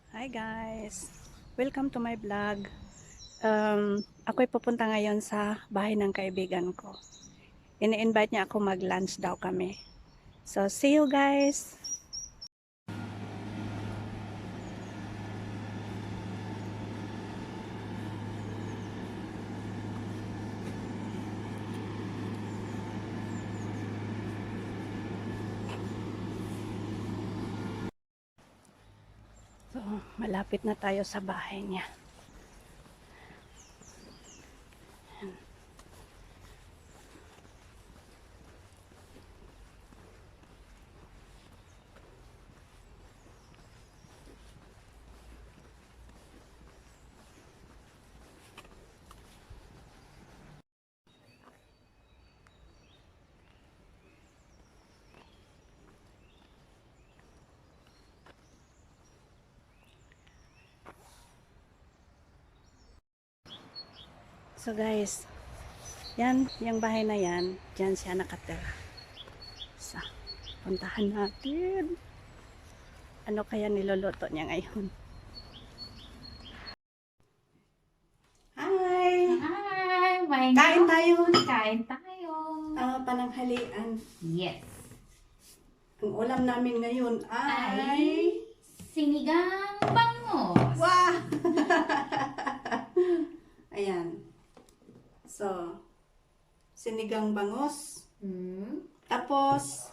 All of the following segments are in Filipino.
Hi guys! Welcome to my vlog. Ako'y pupunta ngayon sa bahay ng kaibigan ko. Ini-invite niya ako mag-lunch daw kami. So, see you guys! So, malapit na tayo sa bahay niya. So guys, yan, yung bahay na yan, dyan siya nakatira. So, puntahan natin. Ano kaya niluluto niya ngayon? Hi! Hi! May Kain tayo! Kain tayo! Pananghalian. Yes! Ang ulam namin ngayon ay... Sinigang bangos! Wow! Ayan. So, sinigang bangos. Tapos,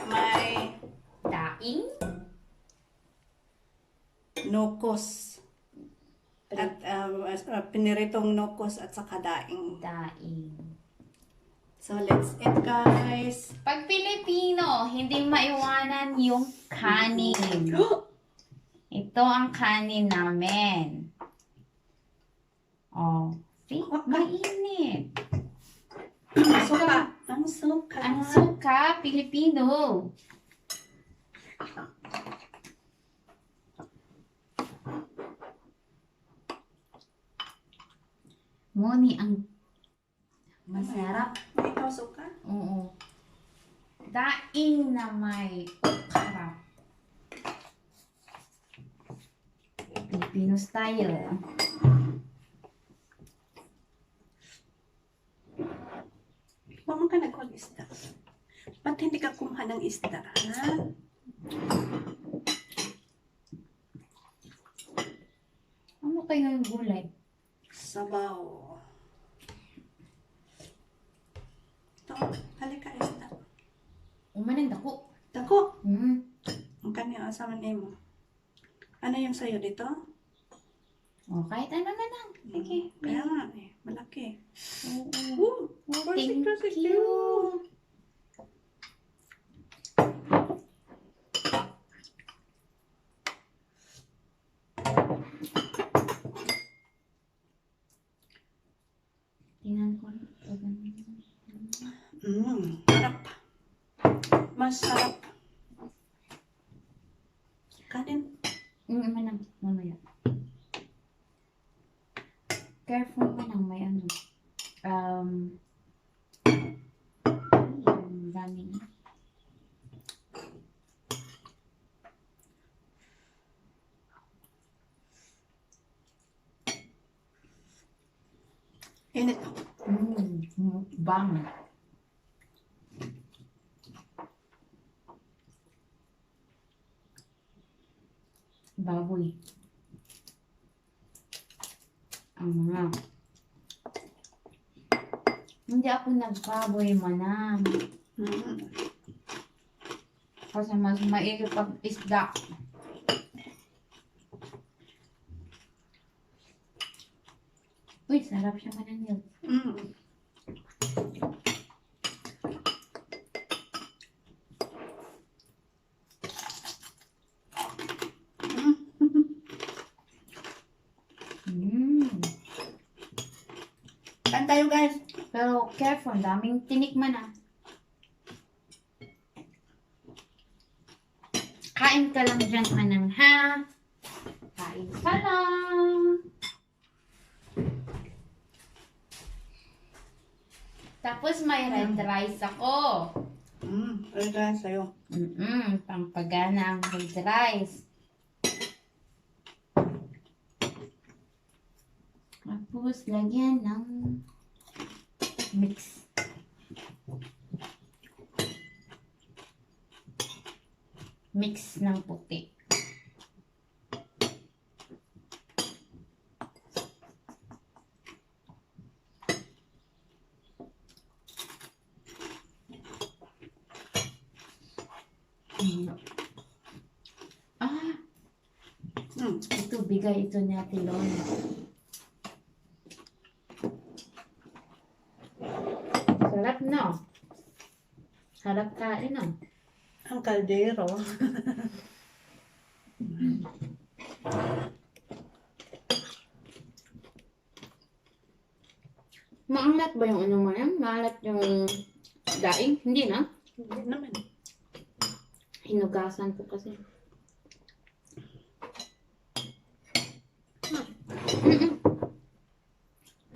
may Daing? nukos. At piniritong nukos at saka daing. Daing. So, let's eat guys. Pag Pilipino, hindi maiwanan yung kanin. Ito ang kanin namin. Oh, see? Mainit. Ang suka. Ang suka. Ang suka, Pilipino. Moni ang masarap. May ikaw suka? Oo. Daing na may okra. Filipino style. Huwag mo ka nagkuhan isda. Ba't hindi ka kumuha ng isda? Ha? Ano kayo yung gulay? Sabaw. Ito, halika isda. Umanang dako. Dako. Hmm. Ang kanya asaman mo. Ano yung sayo dito? Oh, kahit ano na lang. Sige. Kaya nga eh, malaki. Oo. Oh, Thank perfect you. Tingnan ko. Sarap. Masarap. Kanin. Manang, mamaya. Careful manang, may ano. Ang dami na. Init. Mukbang. Baboy. Ang mga. Hindi ako nagbaboy manang. Kasi mas maigi pag isda. Uy, sarap siya manang yun. Kain tayo guys. Pero careful, daming tinikman ah. Kain ka lang dyan, manang ha. Kain ka lang. Tapos may red rice ako. Red rice sa'yo. Pampagana ang red rice. Tapos, lagyan ng mix. Mix ng puti. Ito, bigay ito ni Ate Lona. Sarap, no? Sarap kain, no? Ang kaldero. Maalat ba yung ano mo yan? Maalat yung daing? Hindi na. Hindi naman. Hinugasan ko kasi.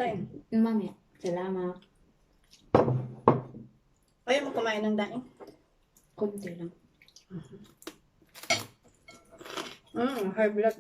Daing. Mamaya. Salamat. Ayaw mo kumain ng daing? Kunti lang. High blood.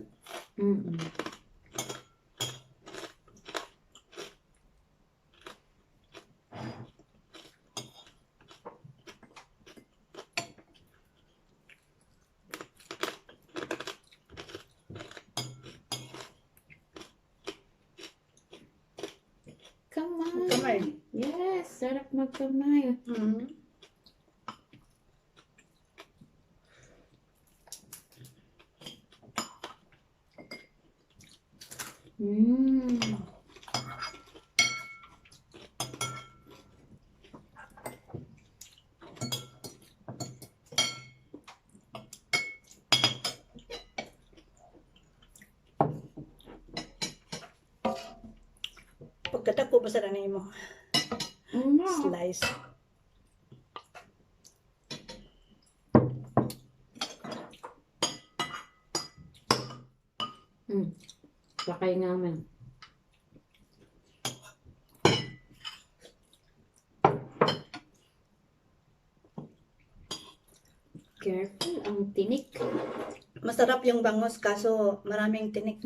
Kamay. Kamay. Yes, sarap magkamay. Pagkatako ba sa nanay mo? Slice. Sakay namin. Careful, ang tinik. Masarap yung bangos kaso maraming tinik.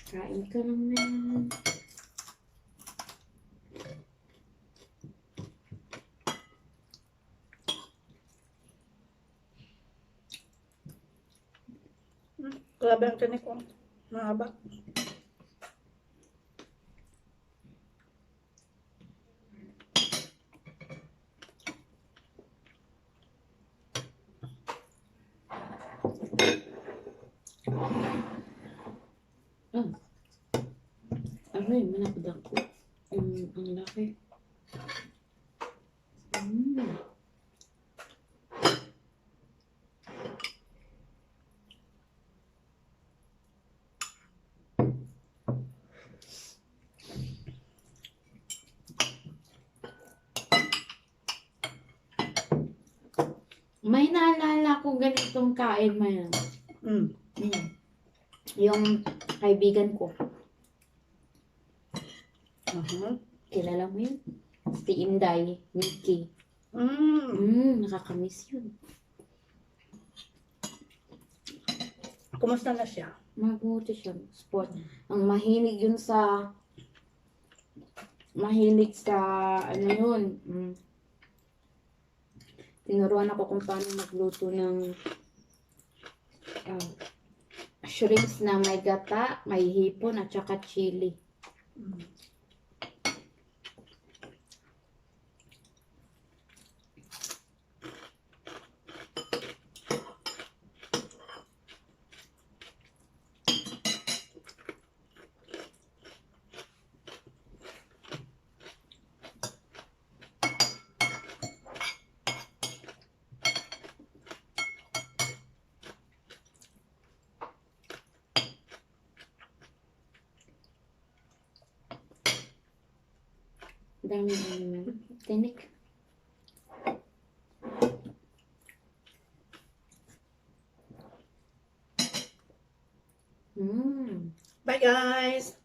Kain ka lang na yan. Grabe ang tinik ko. Mahaba. Aray, manakdak ko. Ang laki. May naalala ko ganitong kain mo yan. Yung kaibigan ko. Kilala mo yun? Si Inday, Mickey. Nakakamiss yun. Kumusta na siya? Mabuti siya. Sport. Ang mahilig yun sa... Mahilig sa... Ano yun? Tinuruan ako kung paano magluto ng... shrimps na may gata, may hipon, at saka chili. Dami naman. Tinik. Bye guys!